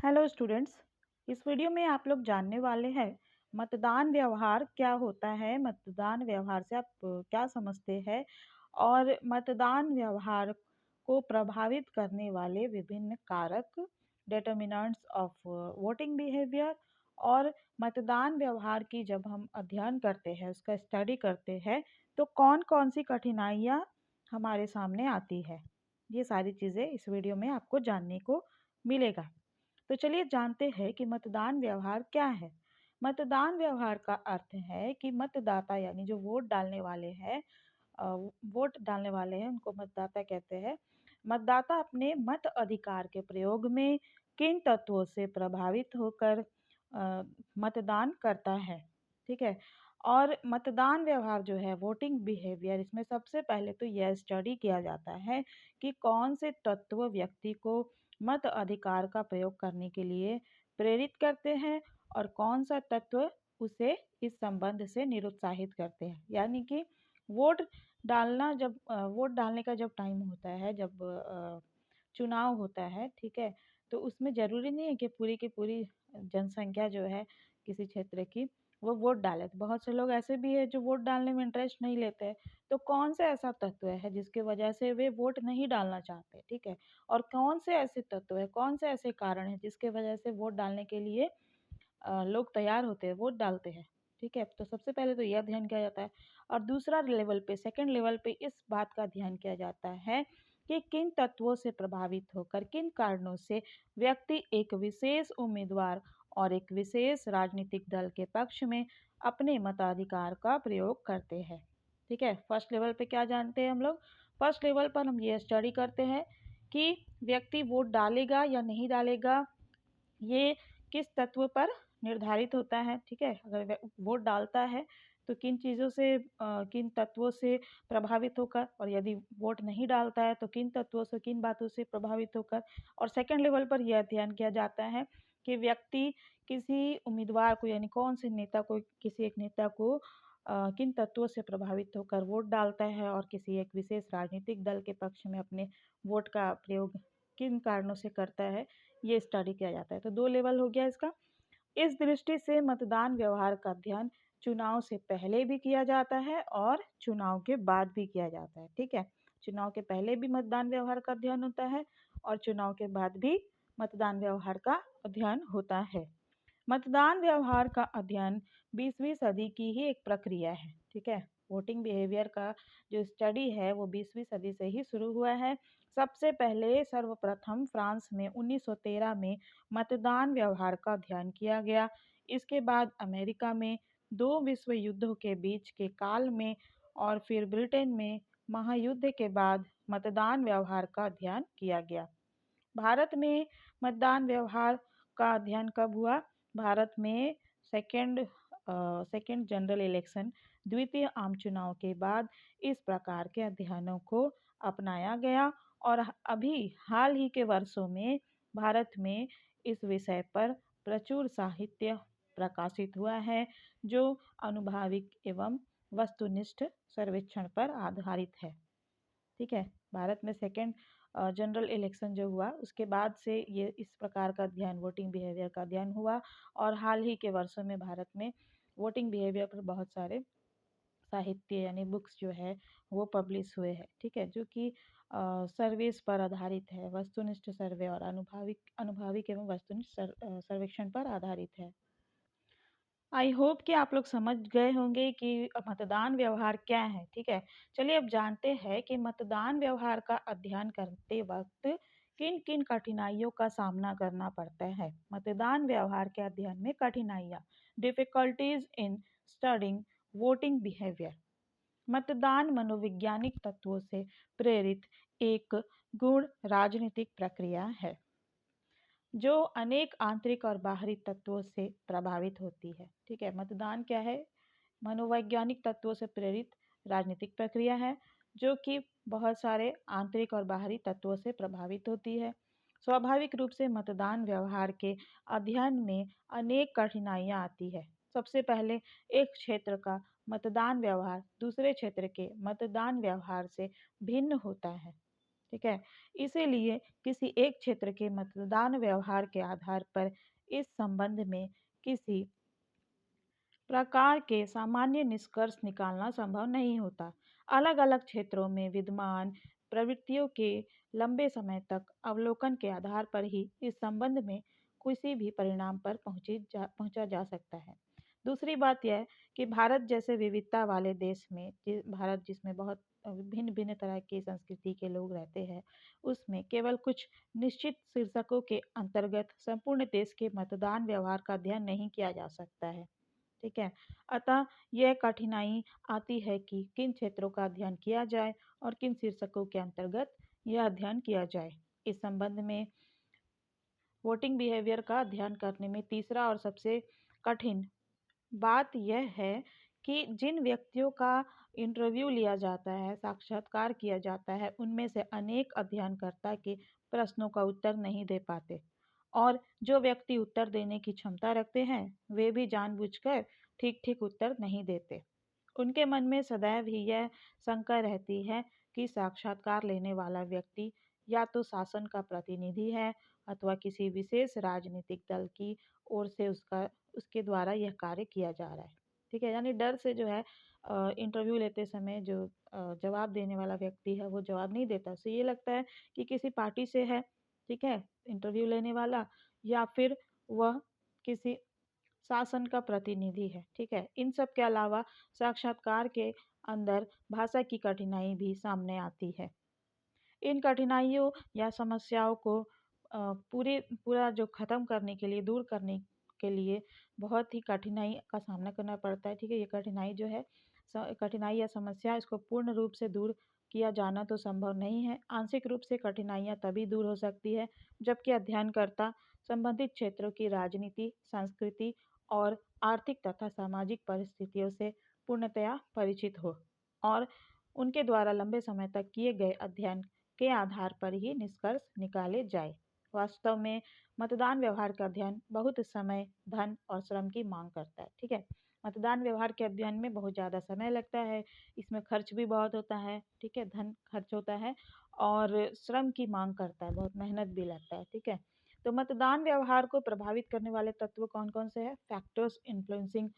Hello students. इस video में आप लोग जानने वाले हैं मतदान व्यवहार क्या होता है। मतदान व्यवहार से आप क्या समझते हैं और मतदान व्यवहार को प्रभावित करने वाले विभिन्न कारक डिटर्मिनेंट्स ऑफ वोटिंग बिहेवियर। और मतदान व्यवहार की जब हम अध्ययन करते हैं, उसका स्टडी करते हैं, तो कौन कौन सी कठिनाइयाँ हमारे सामने आती है, ये सारी चीज़ें इस वीडियो में आपको जानने को मिलेगा। तो चलिए जानते हैं कि मतदान व्यवहार क्या है। मतदान व्यवहार का अर्थ है कि मतदाता यानी जो वोट डालने वाले हैं उनको मतदाता कहते हैं। मतदाता अपने मत अधिकार के प्रयोग में किन तत्वों से प्रभावित होकर मतदान करता है। ठीक है। और मतदान व्यवहार जो है, वोटिंग बिहेवियर, इसमें सबसे पहले तो यह स्टडी किया जाता है कि कौन से तत्व व्यक्ति को मत अधिकार का प्रयोग करने के लिए प्रेरित करते हैं और कौन सा तत्व उसे इस संबंध से निरुत्साहित करते हैं। यानी कि वोट वोट डालने का जब टाइम होता है, जब चुनाव होता है, ठीक है, तो उसमें ज़रूरी नहीं है कि पूरी की पूरी जनसंख्या जो है किसी क्षेत्र की वो वोट डाले। तो बहुत से लोग ऐसे भी है जो वोट डालने में इंटरेस्ट नहीं लेते हैं। तो कौन सा ऐसा तत्व है जिसकी वजह से वे वोट नहीं डालना चाहते, ठीक है, और कौन से ऐसे तत्व है, कौन से ऐसे कारण है जिसके वजह से वोट डालने के लिए लोग तैयार होते हैं, वोट डालते हैं। ठीक है, तो सबसे पहले तो यह अध्ययन किया जाता है। और दूसरा लेवल पे, सेकंड लेवल पे इस बात का अध्ययन किया जाता है कि किन तत्वों से प्रभावित होकर, किन कारणों से व्यक्ति एक विशेष उम्मीदवार और एक विशेष राजनीतिक दल के पक्ष में अपने मताधिकार का प्रयोग करते हैं। ठीक है, फर्स्ट लेवल पे क्या जानते हैं हम लोग? फर्स्ट लेवल पर हम ये स्टडी करते हैं कि व्यक्ति वोट डालेगा या नहीं डालेगा, ये किस तत्व पर निर्धारित होता है। ठीक है, अगर वोट डालता है तो किन चीज़ों से, किन तत्वों से प्रभावित होकर, और यदि वोट नहीं डालता है तो किन तत्वों से, किन बातों से प्रभावित होकर। और सेकंड लेवल पर यह अध्ययन किया जाता है कि व्यक्ति किसी उम्मीदवार को, यानी कौन से नेता को, किसी एक नेता को किन तत्वों से प्रभावित होकर वोट डालता है और किसी एक विशेष राजनीतिक दल के पक्ष में अपने वोट का प्रयोग किन कारणों से करता है, ये स्टडी किया जाता है। तो दो लेवल हो गया इसका। इस दृष्टि से मतदान व्यवहार का अध्ययन चुनाव से पहले भी किया जाता है और चुनाव के बाद भी किया जाता है। ठीक है, चुनाव के पहले भी मतदान व्यवहार का अध्ययन होता है और चुनाव के बाद भी मतदान व्यवहार का अध्ययन होता है। मतदान व्यवहार का अध्ययन 20वीं सदी की ही एक प्रक्रिया है। ठीक है, वोटिंग बिहेवियर का जो स्टडी है वो 20वीं सदी से ही शुरू हुआ है। सबसे पहले सर्वप्रथम फ्रांस में 1913 में मतदान व्यवहार का अध्ययन किया गया। इसके बाद अमेरिका में दो विश्व युद्धों के बीच के काल में और फिर ब्रिटेन में महायुद्ध के बाद मतदान व्यवहार का अध्ययन किया गया। भारत में मतदान व्यवहार का अध्ययन कब हुआ? भारत में सेकेंड जनरल इलेक्शन, द्वितीय आम चुनाव के बाद इस प्रकार के अध्ययनों को अपनाया गया और अभी हाल ही के वर्षों में भारत में इस विषय पर प्रचुर साहित्य प्रकाशित हुआ है जो अनुभाविक एवं वस्तुनिष्ठ सर्वेक्षण पर आधारित है। ठीक है, भारत में सेकेंड जनरल इलेक्शन जो हुआ उसके बाद से ये इस प्रकार का अध्ययन, वोटिंग बिहेवियर का अध्ययन हुआ और हाल ही के वर्षों में भारत में वोटिंग बिहेवियर पर बहुत सारे साहित्य यानी बुक्स जो है वो पब्लिश हुए हैं। ठीक है, जो कि सर्वेस पर आधारित है, वस्तुनिष्ठ सर्वे और अनुभाविक एवं वस्तुनिष्ठ सर्वेक्षण पर आधारित है। आई होप कि आप लोग समझ गए होंगे कि मतदान व्यवहार क्या है। ठीक है, चलिए अब जानते हैं कि मतदान व्यवहार का अध्ययन करते वक्त किन किन कठिनाइयों का सामना करना पड़ता है। मतदान व्यवहार के अध्ययन में कठिनाइयाँ, difficulties in studying voting behaviour. मतदान मनोवैज्ञानिक तत्वों से प्रेरित एक गुण राजनीतिक प्रक्रिया है जो अनेक आंतरिक और बाहरी तत्वों से प्रभावित होती है। ठीक है, मतदान क्या है? मनोवैज्ञानिक तत्वों से प्रेरित राजनीतिक प्रक्रिया है जो कि बहुत सारे आंतरिक और बाहरी तत्वों से प्रभावित होती है। स्वाभाविक रूप से मतदान व्यवहार के अध्ययन में अनेक कठिनाइयाँ आती है। सबसे पहले एक क्षेत्र का मतदान व्यवहार दूसरे क्षेत्र के मतदान व्यवहार से भिन्न होता है। ठीक है। इसीलिए किसी एक क्षेत्र के मतदान व्यवहार के आधार पर इस संबंध में किसी प्रकार के सामान्य निष्कर्ष निकालना संभव नहीं होता। अलग अलग क्षेत्रों में विद्यमान प्रवृत्तियों के लंबे समय तक अवलोकन के आधार पर ही इस संबंध में किसी भी परिणाम पर पहुंचा जा सकता है। दूसरी बात यह है कि भारत जैसे विविधता वाले देश में, भारत जिसमें बहुत भिन्न भिन्न तरह की संस्कृति के लोग रहते हैं, उसमें केवल कुछ निश्चित शीर्षकों के अंतर्गत संपूर्ण देश के मतदान व्यवहार का अध्ययन नहीं किया जा सकता है। ठीक है। अतः यह कठिनाई आती है कि किन क्षेत्रों का अध्ययन किया जाए और किन शीर्षकों के अंतर्गत यह अध्ययन किया जाए। इस संबंध में वोटिंग बिहेवियर का अध्ययन करने में तीसरा और सबसे कठिन बात यह है कि जिन व्यक्तियों का इंटरव्यू लिया जाता है, साक्षात्कार किया जाता है, उनमें से अनेक अध्ययनकर्ता के प्रश्नों का उत्तर नहीं दे पाते, और जो व्यक्ति उत्तर देने की क्षमता रखते हैं वे भी जानबूझकर ठीक ठीक उत्तर नहीं देते। उनके मन में सदैव ही यह शंका रहती है कि साक्षात्कार लेने वाला व्यक्ति या तो शासन का प्रतिनिधि है अथवा किसी विशेष राजनीतिक दल की ओर से उसके द्वारा यह कार्य किया जा रहा है। ठीक है, यानी डर से जो है इंटरव्यू लेते समय जो जवाब देने वाला व्यक्ति है वो जवाब नहीं देता। उसे ये लगता है कि किसी पार्टी से है, ठीक है, इंटरव्यू लेने वाला, या फिर वह किसी शासन का प्रतिनिधि है। ठीक है, इन सब के अलावा साक्षात्कार के अंदर भाषा की कठिनाई भी सामने आती है। इन कठिनाइयों या समस्याओं को पूरा जो ख़त्म करने के लिए, दूर करने के लिए बहुत ही कठिनाई का सामना करना पड़ता है। ठीक है, ये कठिनाई जो है, कठिनाई या समस्या, इसको पूर्ण रूप से दूर किया जाना तो संभव नहीं है। आंशिक रूप से कठिनाइयाँ तभी दूर हो सकती है जबकि अध्ययनकर्ता संबंधित क्षेत्रों की राजनीति, संस्कृति और आर्थिक तथा सामाजिक परिस्थितियों से पूर्णतया परिचित हो और उनके द्वारा लंबे समय तक किए गए अध्ययन के आधार पर ही निष्कर्ष निकाले जाए। वास्तव में मतदान व्यवहार का अध्ययन बहुत समय, धन और श्रम की मांग करता है। ठीक है, मतदान व्यवहार के अध्ययन में बहुत ज़्यादा समय लगता है, इसमें खर्च भी बहुत होता है। ठीक है, धन खर्च होता है और श्रम की मांग करता है, बहुत मेहनत भी लगता है। ठीक है, तो मतदान व्यवहार को प्रभावित करने वाले तत्व कौन कौन से हैं? फैक्टर्स इन्फ्लुएंसिंग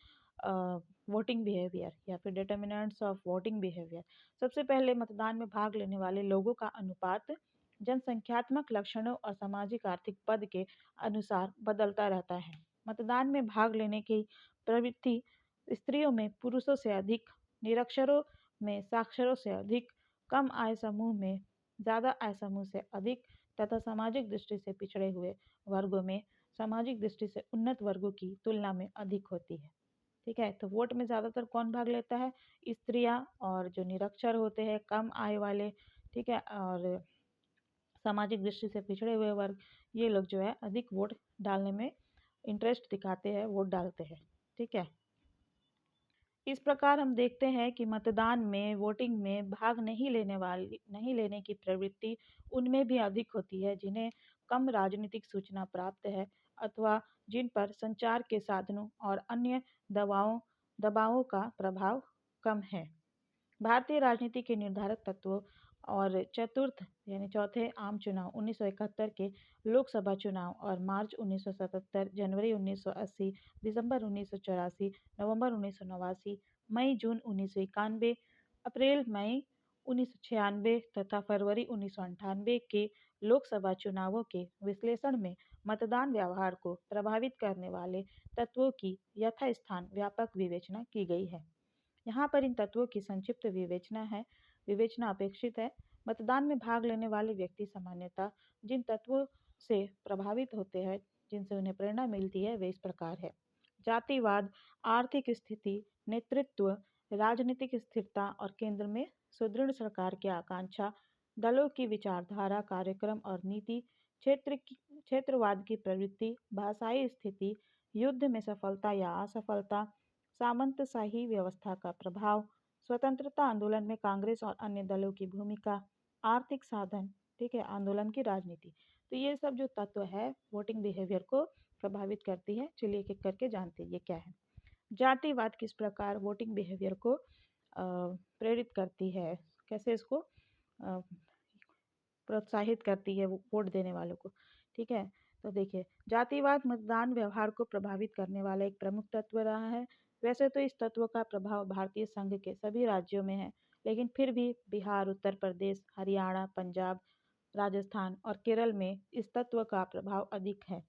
वोटिंग बिहेवियर या फिर डिटर्मिनेंट्स ऑफ वोटिंग बिहेवियर। सबसे पहले मतदान में भाग लेने वाले लोगों का अनुपात जनसंख्यात्मक लक्षणों और सामाजिक आर्थिक पद के अनुसार बदलता रहता है। मतदान में भाग लेने की प्रवृत्ति स्त्रियों में पुरुषों से अधिक, निरक्षरों में साक्षरों से अधिक, कम आय समूह में ज़्यादा आय समूह से अधिक तथा सामाजिक दृष्टि से पिछड़े हुए वर्गों में सामाजिक दृष्टि से उन्नत वर्गों की तुलना में अधिक होती है। ठीक है, तो वोट में ज़्यादातर कौन भाग लेता है? स्त्रियां और जो निरक्षर होते हैं, कम आय वाले, ठीक है, और सामाजिक दृष्टि से पिछड़े हुए वर्ग, ये लोग जो है अधिक वोट डालने में इंटरेस्ट दिखाते हैं, वोट डालते हैं। ठीक है, इस प्रकार हम देखते हैं कि मतदान में, वोटिंग में भाग नहीं लेने की प्रवृत्ति उनमें भी अधिक होती है जिन्हें कम राजनीतिक सूचना प्राप्त है अथवा जिन पर संचार के साधनों और अन्य दबावों का प्रभाव कम है। भारतीय राजनीति के निर्धारक तत्वों और चतुर्थ यानी चौथे आम चुनाव 1971 के लोकसभा चुनाव और मार्च 1977, जनवरी 1980, दिसंबर 1984, नवंबर 1989, मई जून 1991, अप्रैल मई 1996 तथा फरवरी 1998 के लोकसभा चुनावों के विश्लेषण में मतदान व्यवहार को प्रभावित करने वाले तत्वों की यथास्थान व्यापक विवेचना की गई है। यहाँ पर इन तत्वों की संक्षिप्त विवेचना अपेक्षित है। मतदान में भाग लेने वाले व्यक्ति सामान्यतः जिन तत्वों से प्रभावित होते हैं, जिनसे उन्हें प्रेरणा मिलती है, वे इस प्रकार है: जातिवाद, आर्थिक स्थिति, नेतृत्व, राजनीतिक स्थिरता और केंद्र में सुदृढ़ सरकार की आकांक्षा, दलों की विचारधारा, कार्यक्रम और नीति, क्षेत्रवाद की प्रवृत्ति, भाषाई स्थिति, युद्ध में सफलता या असफलता, सामंतशाही व्यवस्था का प्रभाव, स्वतंत्रता आंदोलन में कांग्रेस और अन्य दलों की भूमिका, आर्थिक साधन, ठीक है, आंदोलन की राजनीति। तो ये सब जो तत्व है वोटिंग बिहेवियर को प्रभावित करती है। चलिए एक एक करके जानते हैं ये क्या है। जातिवाद किस प्रकार वोटिंग बिहेवियर को प्रेरित करती है, कैसे इसको प्रोत्साहित करती है वो वोट देने वालों को। ठीक है, तो देखिए, जातिवाद मतदान व्यवहार को प्रभावित करने वाला एक प्रमुख तत्व रहा है। वैसे तो इस तत्व का प्रभाव भारतीय संघ के सभी राज्यों में है, लेकिन फिर भी बिहार, उत्तर प्रदेश, हरियाणा, पंजाब, राजस्थान और केरल में इस तत्व का प्रभाव अधिक है।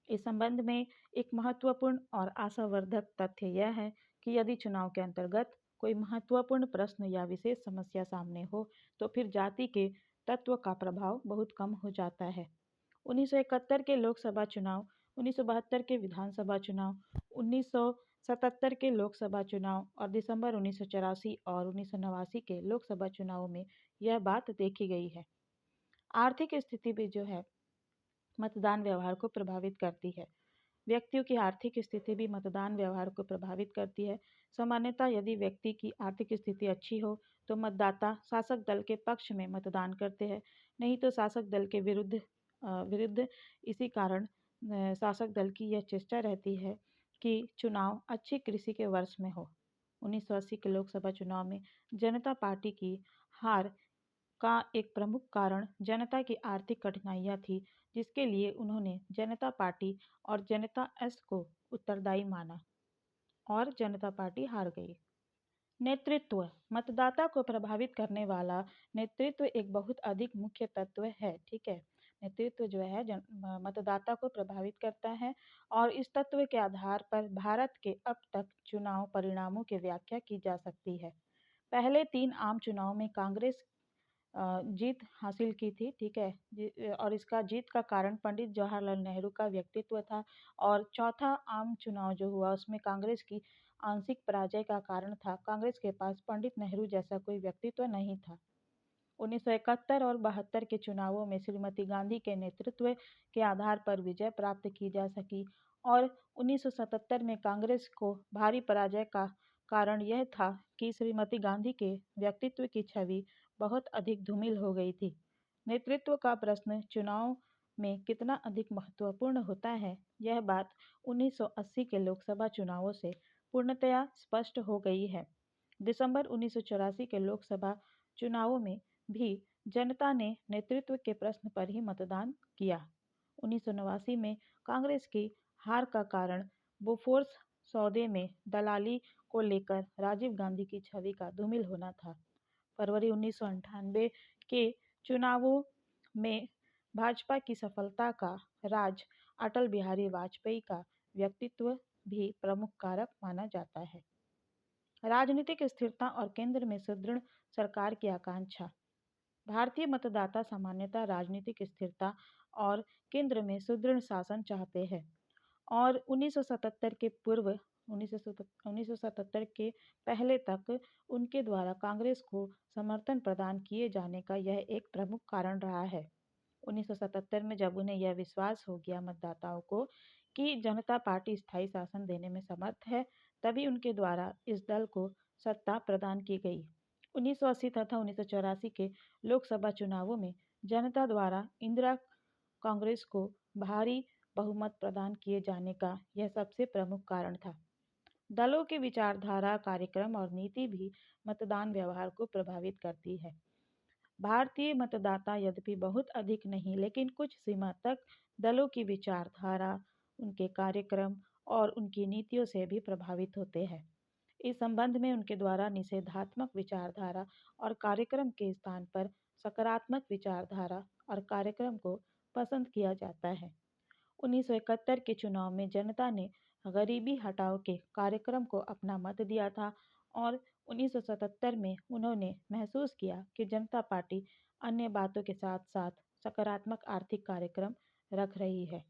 इस संबंध में एक महत्वपूर्ण और आशावर्धक तथ्य यह है कि यदि चुनाव के अंतर्गत कोई महत्वपूर्ण प्रश्न या विशेष समस्या सामने हो, तो फिर जाति के तत्व का प्रभाव बहुत कम हो जाता है। 1971 के लोकसभा चुनाव, 1972 के विधानसभा चुनाव, 1977 के लोकसभा चुनाव और दिसंबर 1984 और 1989 के लोकसभा चुनावों में यह बात देखी गई है। आर्थिक स्थिति भी जो है मतदान व्यवहार को प्रभावित करती है। व्यक्तियों की आर्थिक स्थिति भी मतदान व्यवहार को प्रभावित करती है। सामान्यतः यदि व्यक्ति की आर्थिक स्थिति अच्छी हो तो मतदाता शासक दल के पक्ष में मतदान करते हैं, नहीं तो शासक दल के विरुद्ध। इसी कारण शासक दल की यह चेष्टा रहती है कि चुनाव अच्छी कृषि के वर्ष में हो। 1980 के लोकसभा चुनाव में जनता पार्टी की हार का एक प्रमुख कारण जनता की आर्थिक कठिनाइयाँ थी, जिसके लिए उन्होंने जनता पार्टी और जनता एस को उत्तरदायी माना और जनता पार्टी हार गई। नेतृत्व, मतदाता को प्रभावित करने वाला नेतृत्व एक बहुत अधिक मुख्य तत्व है। ठीक है, नेतृत्व जो है मतदाता को प्रभावित करता है और इस तत्व के आधार पर भारत के अब तक चुनाव परिणामों की व्याख्या की जा सकती है। पहले 3 आम चुनाव में कांग्रेस जीत हासिल की थी। ठीक है, और इसका जीत का कारण पंडित जवाहरलाल नेहरू का व्यक्तित्व था। और चौथा आम चुनाव जो हुआ उसमें कांग्रेस की आंशिक पराजय का कारण था, कांग्रेस के पास पंडित नेहरू जैसा कोई व्यक्तित्व नहीं था। 1971 और 72 के चुनावों में श्रीमती गांधी के नेतृत्व के आधार पर विजय प्राप्त की जा सकी और 1977 में कांग्रेस को भारी पराजय का कारण यह था कि श्रीमती गांधी के व्यक्तित्व की छवि बहुत अधिक धूमिल हो गई थी। नेतृत्व का प्रश्न चुनाव में कितना अधिक महत्वपूर्ण होता है, यह बात 1980 के लोकसभा चुनावों से पूर्णतया स्पष्ट हो गई है। दिसंबर 1984 के लोकसभा चुनावों में भी जनता ने नेतृत्व के प्रश्न पर ही मतदान किया। 1989 में कांग्रेस की हार का कारण बोफोर्स सौदे में दलाली को लेकर राजीव गांधी की छवि का धूमिल होना था। फरवरी 1998 के चुनावों में भाजपा की सफलता का राज अटल बिहारी वाजपेयी का व्यक्तित्व भी प्रमुख कारक माना जाता है। राजनीतिक स्थिरता और केंद्र में सुदृढ़ सरकार की आकांक्षा। भारतीय मतदाता सामान्यतः राजनीतिक स्थिरता और केंद्र में सुदृढ़ शासन चाहते हैं और 1977 के पूर्व 1977 के पहले तक उनके द्वारा कांग्रेस को समर्थन प्रदान किए जाने का यह एक प्रमुख कारण रहा है। 1977 में जब उन्हें यह विश्वास हो गया मतदाताओं को कि जनता पार्टी स्थायी शासन देने में समर्थ है, तभी उनके द्वारा इस दल को सत्ता प्रदान की गई। 1980 तथा 1984 के लोकसभा चुनावों में जनता द्वारा इंदिरा कांग्रेस को भारी बहुमत प्रदान किए जाने का यह सबसे प्रमुख कारण था। दलों की विचारधारा, कार्यक्रम और नीति भी मतदान व्यवहार को प्रभावित करती है। भारतीय मतदाता यद्यपि बहुत अधिक नहीं, लेकिन कुछ सीमा तक दलों की विचारधारा, उनके कार्यक्रम और उनकी नीतियों से भी प्रभावित होते हैं। इस संबंध में उनके द्वारा निषेधात्मक विचारधारा और कार्यक्रम के स्थान पर सकारात्मक विचारधारा और कार्यक्रम को पसंद किया जाता है। 1971 के चुनाव में जनता ने गरीबी हटाओ के कार्यक्रम को अपना मत दिया था और 1977 में उन्होंने महसूस किया कि जनता पार्टी अन्य बातों के साथ साथ सकारात्मक आर्थिक कार्यक्रम रख रही है।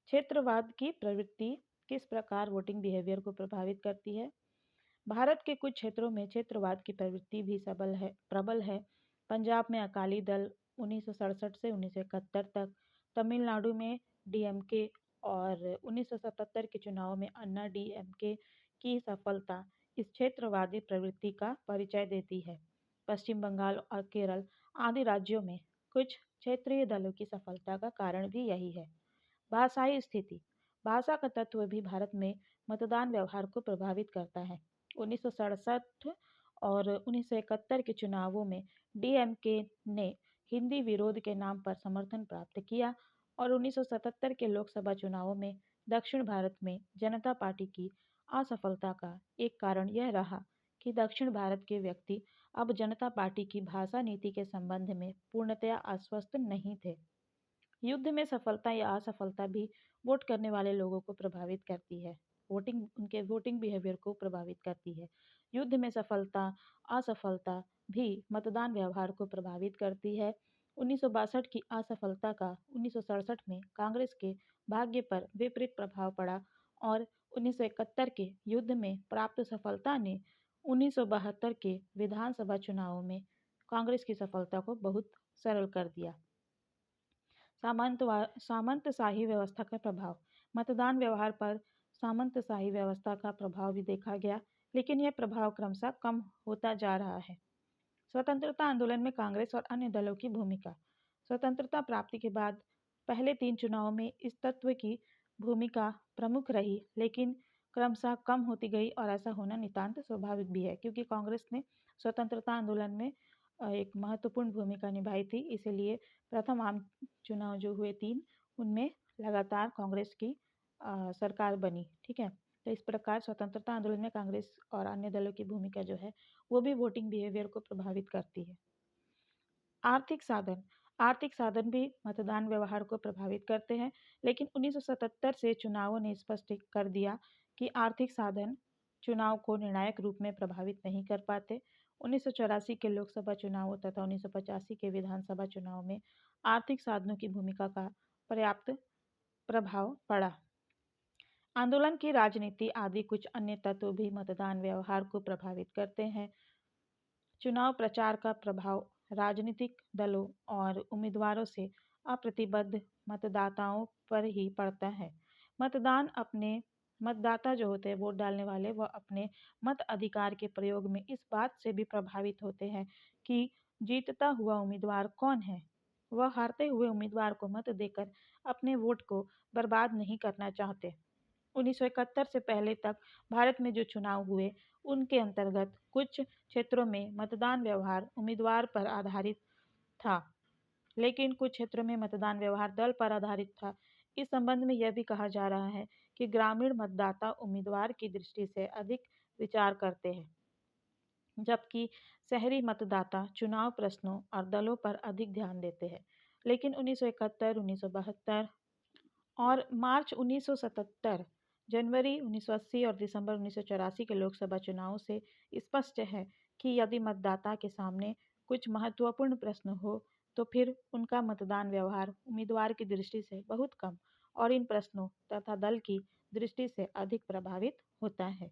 क्षेत्रवाद की प्रवृत्ति किस प्रकार वोटिंग बिहेवियर को प्रभावित करती है? भारत के कुछ क्षेत्रों में क्षेत्रवाद की प्रवृत्ति भी प्रबल है। पंजाब में अकाली दल 1967 से 1971 तक, तमिलनाडु में डीएमके और 1977 के चुनाव में अन्ना डीएमके की सफलता इस क्षेत्रवादी प्रवृत्ति का परिचय देती है। पश्चिम बंगाल और केरल आदि राज्यों में कुछ क्षेत्रीय दलों की सफलता का कारण भी यही है। भाषाई स्थिति, भाषा का तत्व भी भारत में मतदान व्यवहार को प्रभावित करता है। 1967 और 1971 के चुनावों में डीएमके ने हिंदी विरोध के नाम पर समर्थन प्राप्त किया और 1977 के लोकसभा चुनावों में दक्षिण भारत में जनता पार्टी की असफलता का एक कारण यह रहा कि दक्षिण भारत के व्यक्ति अब जनता पार्टी की भाषा नीति के संबंध में पूर्णतया आश्वस्त नहीं थे। युद्ध में सफलता या असफलता भी वोट करने वाले लोगों को प्रभावित करती है। उनके वोटिंग बिहेवियर को प्रभावित करती है। युद्ध में सफलता असफलता भी मतदान व्यवहार को प्रभावित करती है। 1962 की असफलता का 1967 में कांग्रेस के भाग्य पर विपरीत प्रभाव पड़ा और 1971 के युद्ध में प्राप्त सफलता ने 1972 के विधानसभा चुनावों में कांग्रेस की सफलता को बहुत सरल कर दिया। सामंतशाही व्यवस्था का प्रभाव। मतदान व्यवहार पर सामंतशाही व्यवस्था का प्रभाव भी देखा गया, लेकिन यह प्रभाव क्रमशः कम होता जा रहा है। स्वतंत्रता आंदोलन में कांग्रेस और अन्य दलों की भूमिका। स्वतंत्रता प्राप्ति के बाद पहले 3 चुनावों में इस तत्व की भूमिका प्रमुख रही, लेकिन क्रमशः कम होती गई और ऐसा होना नितांत स्वाभाविक भी है, क्योंकि कांग्रेस ने स्वतंत्रता आंदोलन में एक महत्वपूर्ण भूमिका निभाई थी। इसीलिए प्रथम आम चुनाव जो हुए 3, उनमें लगातार कांग्रेस की सरकार बनी। ठीक है, तो इस प्रकार स्वतंत्रता आंदोलन में कांग्रेस और अन्य दलों की भूमिका जो है वो भी वोटिंग बिहेवियर को प्रभावित करती है। आर्थिक साधन भी मतदान व्यवहार को प्रभावित करते हैं, लेकिन 1977 से चुनावों ने स्पष्ट कर दिया कि आर्थिक साधन चुनाव को निर्णायक रूप में प्रभावित नहीं कर पाते। 1984 के लोकसभा चुनावों तथा 1985 के विधानसभा चुनाव में आर्थिक साधनों की भूमिका का पर्याप्त प्रभाव पड़ा। आंदोलन की राजनीति आदि कुछ अन्य तत्व भी मतदान व्यवहार को प्रभावित करते हैं। चुनाव प्रचार का प्रभाव राजनीतिक दलों और उम्मीदवारों से अप्रतिबद्ध मतदाताओं पर ही पड़ता है। मतदाता जो होते हैं, वोट डालने वाले, वह अपने मत अधिकार के प्रयोग में इस बात से भी प्रभावित होते हैं कि जीतता हुआ उम्मीदवार कौन है। वह हारते हुए उम्मीदवार को मत देकर अपने वोट को बर्बाद नहीं करना चाहते। 1971 से पहले तक भारत में जो चुनाव हुए, उनके अंतर्गत कुछ क्षेत्रों में मतदान व्यवहार उम्मीदवार पर आधारित था, लेकिन कुछ क्षेत्रों में मतदान व्यवहार दल पर आधारित था। इस संबंध में यह भी कहा जा रहा है कि ग्रामीण मतदाता उम्मीदवार की दृष्टि से अधिक विचार करते हैं, जबकि शहरी मतदाता चुनाव प्रश्नों और दलों पर अधिक ध्यान देते हैं। लेकिन 1971, 1972 और मार्च 1977, जनवरी 1980 और दिसंबर 1984 के लोकसभा चुनावों से स्पष्ट है कि यदि मतदाता के सामने कुछ महत्वपूर्ण प्रश्न हो तो फिर उनका मतदान व्यवहार उम्मीदवार की दृष्टि से बहुत कम और इन प्रश्नों तथा दल की दृष्टि से अधिक प्रभावित होता है।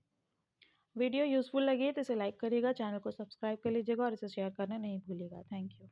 वीडियो यूजफुल लगी तो इसे लाइक करिएगा, चैनल को सब्सक्राइब कर लीजिएगा और इसे शेयर करना नहीं भूलिएगा। Thank you.